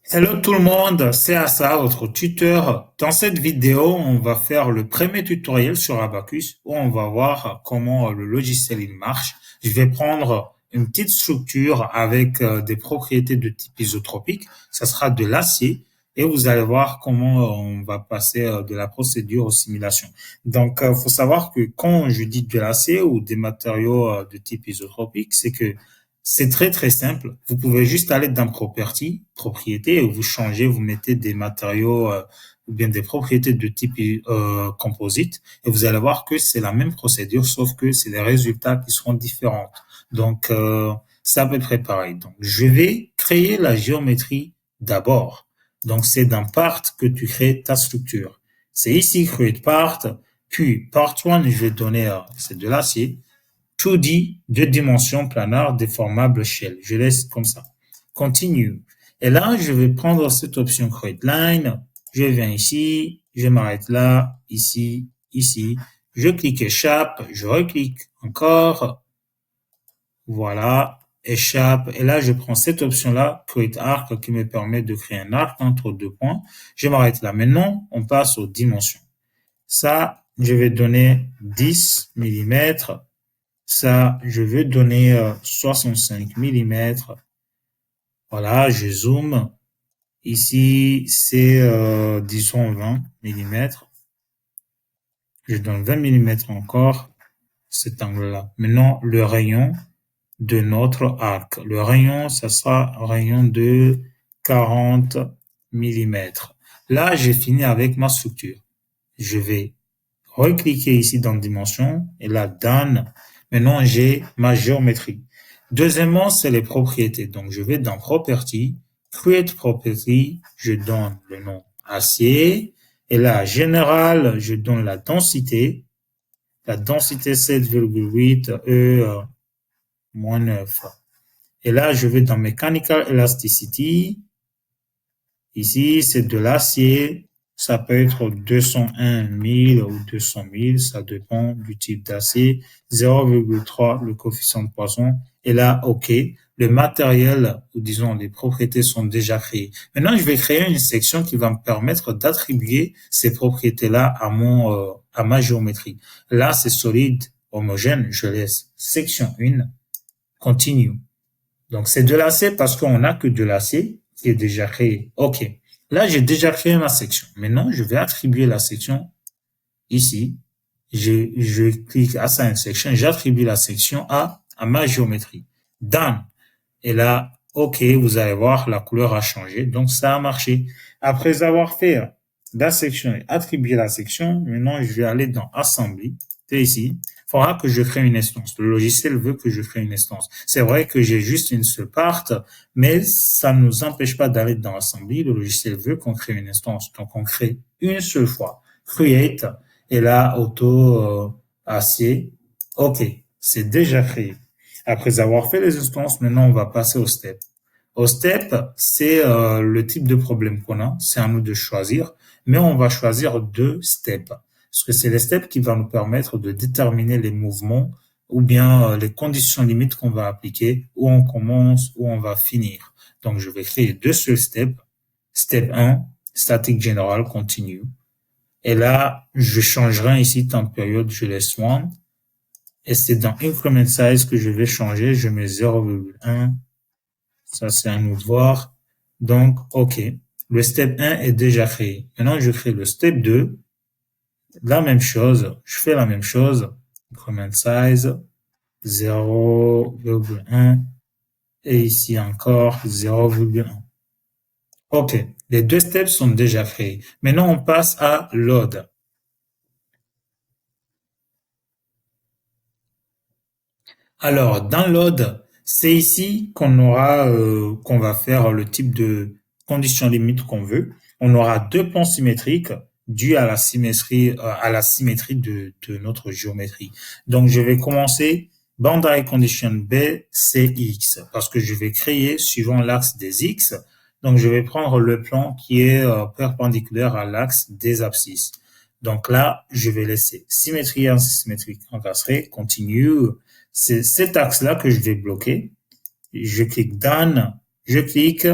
Hello tout le monde, c'est Assa, votre tuteur. Dans cette vidéo, on va faire le premier tutoriel sur Abacus où on va voir comment le logiciel il marche. Je vais prendre une petite structure avec des propriétés de type isotropique. Ça sera de l'acier et vous allez voir comment on va passer de la procédure aux simulations. Donc, faut savoir que quand je dis de l'acier ou des matériaux de type isotropique, c'est que c'est très très simple. Vous pouvez juste aller dans propriété, et vous changez, vous mettez des matériaux ou bien des propriétés de type composite, et vous allez voir que c'est la même procédure, sauf que c'est les résultats qui seront différents. Donc, c'est à peu près pareil. Donc, je vais créer la géométrie d'abord. Donc, c'est dans Part que tu crées ta structure. C'est ici Create Part, puis Part 1, je vais donner, c'est de l'acier. 2D, deux dimensions planaires déformable shell. Je laisse comme ça. Continue. Et là, je vais prendre cette option Create Line. Je viens ici. Je m'arrête là, ici, ici. Je clique échappe. Je reclique encore. Voilà. Échappe. Et là, je prends cette option-là, Create Arc, qui me permet de créer un arc entre deux points. Je m'arrête là. Maintenant, on passe aux dimensions. Ça, je vais donner 10 millimètres. Ça, je veux donner 65 millimètres. Voilà, je zoome. Ici, c'est, disons 20 millimètres. Je donne 20 millimètres encore, cet angle-là. Maintenant, le rayon de notre arc. Le rayon, ça sera un rayon de 40 millimètres. Là, j'ai fini avec ma structure. Je vais recliquer ici dans Dimension et là, Done. Maintenant, j'ai ma géométrie. Deuxièmement, c'est les propriétés. Donc, je vais dans Property, Create Property, je donne le nom acier. Et là, Général, je donne la densité. La densité 7,8 moins 9. Et là, je vais dans Mechanical Elasticity. Ici, c'est de l'acier. Ça peut être 201 000 ou 200 000, ça dépend du type d'acier. 0,3, le coefficient de Poisson. Et là, OK, le matériel, ou disons les propriétés sont déjà créées. Maintenant, je vais créer une section qui va me permettre d'attribuer ces propriétés-là à ma géométrie. Là, c'est solide, homogène, je laisse section 1, continue. Donc, c'est de l'acier parce qu'on n'a que de l'acier qui est déjà créé. OK. Là, j'ai déjà créé ma section. Maintenant, je vais attribuer la section ici. Je clique Assign Section. J'attribue la section à ma géométrie. Done. Et là, OK, vous allez voir, la couleur a changé. Donc, ça a marché. Après avoir fait la section et attribuer la section, maintenant, je vais aller dans Assembly. C'est ici. Il faudra que je crée une instance. Le logiciel veut que je crée une instance. C'est vrai que j'ai juste une seule part, mais ça ne nous empêche pas d'aller dans Assembly. Le logiciel veut qu'on crée une instance. Donc, on crée une seule fois. Create. Et là, AC. OK. C'est déjà créé. Après avoir fait les instances, maintenant, on va passer au step. Au step, c'est le type de problème qu'on a. C'est à nous de choisir, mais on va choisir deux steps. Parce que c'est les steps qui vont nous permettre de déterminer les mouvements ou bien les conditions limites qu'on va appliquer, où on commence, où on va finir. Donc, je vais créer deux seuls steps. Step 1, static general continue. Et là, je changerai ici temps période, je laisse 1. Et c'est dans increment size que je vais changer. Je mets 0,1. Ça, c'est à nous de voir. Donc, OK. Le step 1 est déjà créé. Maintenant, je crée le step 2. La même chose. Je fais la même chose. Increment size, 0,1. Et ici encore, 0,1. OK. Les deux steps sont déjà créés. Maintenant, on passe à load. Alors, dans load, c'est ici qu'on va faire le type de condition limite qu'on veut. On aura deux ponts symétriques dus à la symétrie de notre géométrie. Donc, je vais commencer boundary condition B, C, X, parce que je vais créer suivant l'axe des X. Donc, je vais prendre le plan qui est perpendiculaire à l'axe des abscisses. Donc là, je vais laisser symétrie antisymétrique encadrée, continue. C'est cet axe-là que je vais bloquer. Je clique Done, je clique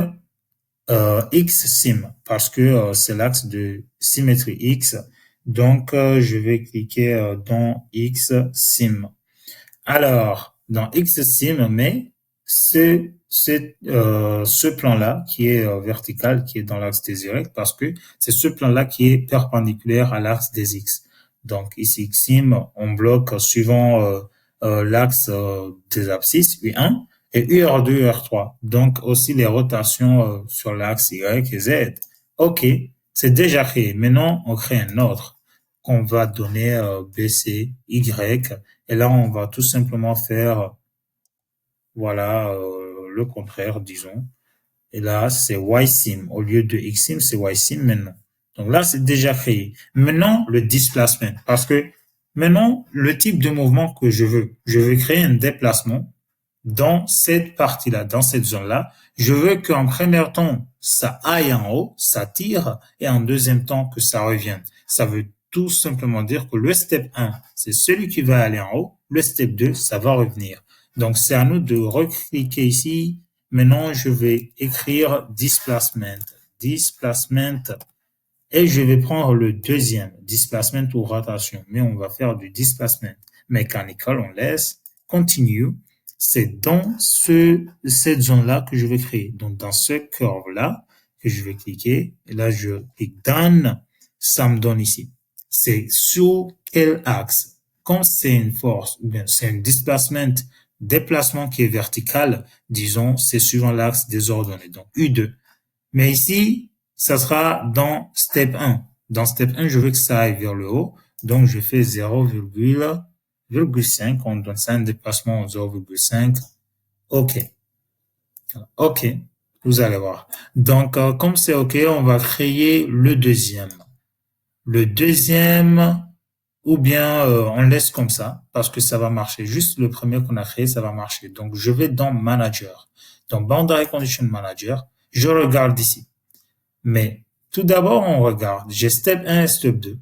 X sim parce que c'est l'axe de symétrie X. Donc, je vais cliquer dans X sim. Alors, dans XSIM, mais ce plan-là qui est vertical, qui est dans l'axe des Y, parce que c'est ce plan-là qui est perpendiculaire à l'axe des X. Donc ici, XIM, on bloque suivant l'axe des abscisses, U1, et UR2, UR3. Donc aussi les rotations sur l'axe Y et Z. OK, c'est déjà créé. Maintenant, on crée un autre qu'on va donner BC, Y, et là, on va tout simplement faire, voilà, le contraire, disons. Et là, c'est YSIM. Au lieu de XSIM, c'est YSIM maintenant. Donc là, c'est déjà créé. Maintenant, le displacement. Parce que maintenant, le type de mouvement que je veux créer un déplacement dans cette partie-là, dans cette zone-là. Je veux qu'en premier temps, ça aille en haut, ça tire, et en deuxième temps, que ça revienne. Ça veut tout simplement dire que le step 1, c'est celui qui va aller en haut. Le step 2, ça va revenir. Donc, c'est à nous de recliquer ici. Maintenant, je vais écrire displacement. Displacement. Et je vais prendre le deuxième, displacement ou rotation. Mais on va faire du displacement mechanical, on laisse. Continue. C'est dans cette zone-là que je vais créer. Donc, dans ce curve-là, que je vais cliquer. Et là, je clique Done. Ça me donne ici. C'est sur quel axe? Quand c'est une force, ou bien c'est un déplacement qui est vertical, disons, c'est suivant l'axe des ordonnées. Donc, U2. Mais ici, ça sera dans step 1. Dans step 1, je veux que ça aille vers le haut. Donc, je fais 0,5. On donne ça un déplacement 0,5. OK. OK. Vous allez voir. Donc, comme c'est OK, on va créer le deuxième. Le deuxième, ou bien on laisse comme ça, parce que ça va marcher. Juste le premier qu'on a créé, ça va marcher. Donc, je vais dans Manager. Dans Boundary Condition Manager, je regarde ici. Mais tout d'abord, on regarde. J'ai step 1 et step 2.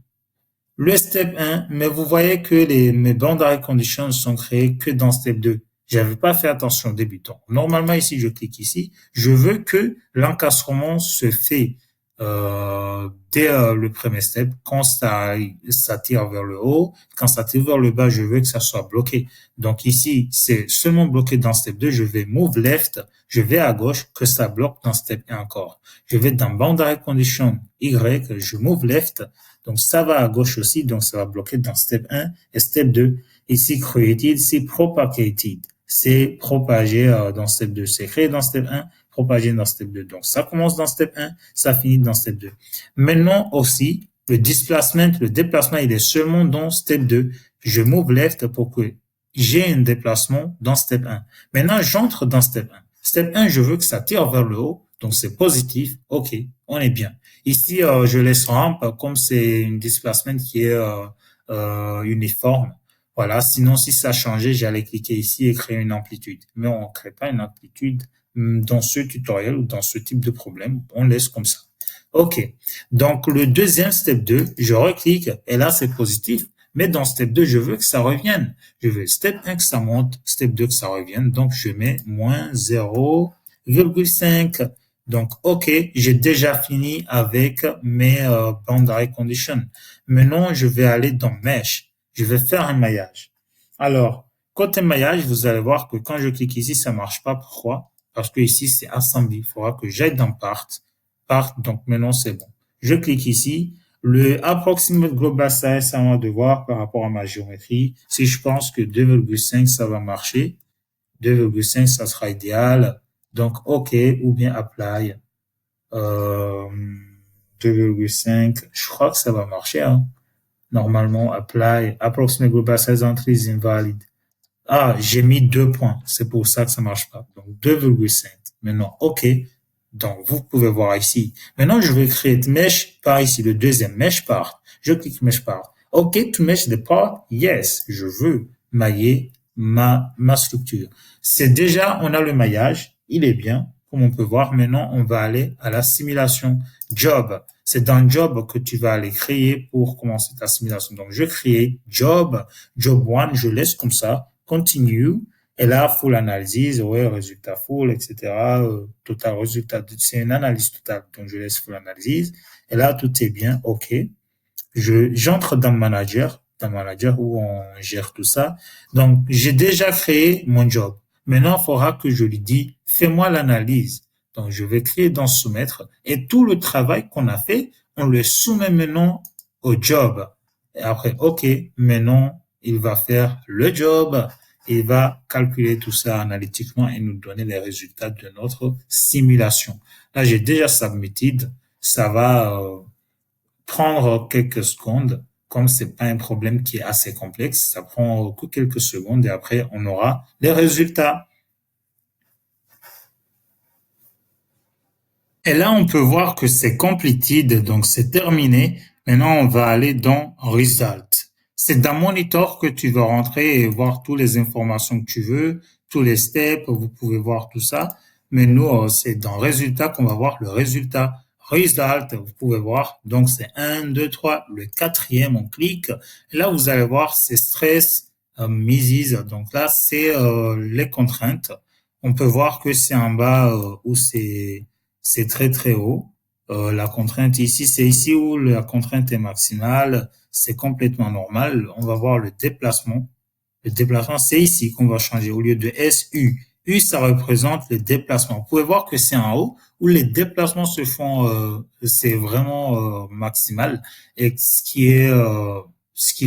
Le step 1, mais vous voyez que mes boundary conditions sont créées que dans step 2. J'avais pas fait attention au débutant. Normalement, ici, je clique ici. Je veux que l'encastrement se fait dès le premier step. Quand ça tire vers le haut, quand ça tire vers le bas, je veux que ça soit bloqué. Donc ici, c'est seulement bloqué dans step 2. Je vais move left, je vais à gauche, que ça bloque dans step 1 encore. Je vais dans boundary condition Y, je move left. Donc, ça va à gauche aussi, donc ça va bloquer dans step 1 et step 2. Ici, created, c'est propagated. C'est propagé dans step 2. C'est créé dans step 1, propagé dans step 2. Donc, ça commence dans step 1, ça finit dans step 2. Maintenant aussi, le déplacement, il est seulement dans step 2. Je move left pour que j'ai un déplacement dans step 1. Maintenant, j'entre dans step 1. Step 1, je veux que ça tire vers le haut. Donc, c'est positif. OK, on est bien. Ici, je laisse rampe comme c'est une displacement qui est uniforme. Voilà. Sinon, si ça changeait, j'allais cliquer ici et créer une amplitude. Mais on ne crée pas une amplitude dans ce tutoriel ou dans ce type de problème. On laisse comme ça. OK. Donc, le deuxième step 2, je reclique et là, c'est positif. Mais dans step 2, je veux que ça revienne. Je veux step 1 que ça monte, step 2 que ça revienne. Donc, je mets moins 0,5. Donc, OK, j'ai déjà fini avec mes boundary conditions. Maintenant, je vais aller dans Mesh. Je vais faire un maillage. Alors, côté maillage, vous allez voir que quand je clique ici, ça marche pas. Pourquoi? Parce que ici, c'est Assembly. Il faudra que j'aille dans Part. Donc maintenant, c'est bon. Je clique ici. Le Approximate Global Size, ça va devoir par rapport à ma géométrie. Si je pense que 2,5, ça va marcher. 2,5, ça sera idéal. Donc, OK, ou bien Apply. 2,5, je crois que ça va marcher. Hein. Normalement, Apply, Approximate Global Size Entry is invalid. Ah, j'ai mis 2 points. C'est pour ça que ça marche pas. Donc, 2,5. Maintenant, OK. Donc, vous pouvez voir ici. Maintenant, je vais créer mesh par ici, le deuxième mesh part. Je clique mesh part. OK, to mesh the part. Yes, je veux mailler ma structure. C'est déjà, on a le maillage. Il est bien. Comme on peut voir, maintenant, on va aller à la simulation job. C'est dans job que tu vas aller créer pour commencer ta simulation. Donc, je crée job 1, je laisse comme ça, continue. Et là, full analyse, ouais, résultat full, etc. Total résultat, c'est une analyse totale. Donc, je laisse full analyse. Et là, tout est bien. OK. J'entre dans Manager où on gère tout ça. Donc, j'ai déjà créé mon job. Maintenant, il faudra que je lui dise, fais-moi l'analyse. Donc, je vais créer dans soumettre et tout le travail qu'on a fait, on le soumet maintenant au job. Et après, OK, maintenant, il va faire le job. Il va calculer tout ça analytiquement et nous donner les résultats de notre simulation. Là, j'ai déjà submitted. Ça va prendre quelques secondes. Comme c'est pas un problème qui est assez complexe, ça prend que quelques secondes et après on aura les résultats. Et là, on peut voir que c'est completed, donc c'est terminé. Maintenant, on va aller dans Result. C'est dans Monitor que tu vas rentrer et voir toutes les informations que tu veux, tous les steps, vous pouvez voir tout ça. Mais nous, c'est dans Résultat qu'on va voir le résultat. Result, vous pouvez voir. Donc, c'est 1, 2, 3. Le quatrième, on clique. Et là, vous allez voir, c'est Stress, Mises. Donc là, c'est les contraintes. On peut voir que c'est en bas où c'est très très haut. La contrainte ici, c'est ici où la contrainte est maximale. C'est complètement normal. On va voir le déplacement. Le déplacement, c'est ici qu'on va changer au lieu de S, U. U, ça représente le déplacement. Vous pouvez voir que c'est en haut où les déplacements se font, c'est vraiment maximal et ce qui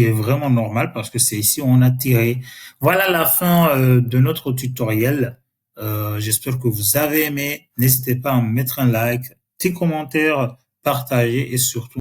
est vraiment normal parce que c'est ici où on a tiré. Voilà la fin de notre tutoriel. J'espère que vous avez aimé. N'hésitez pas à mettre un like, petit commentaire, partager et surtout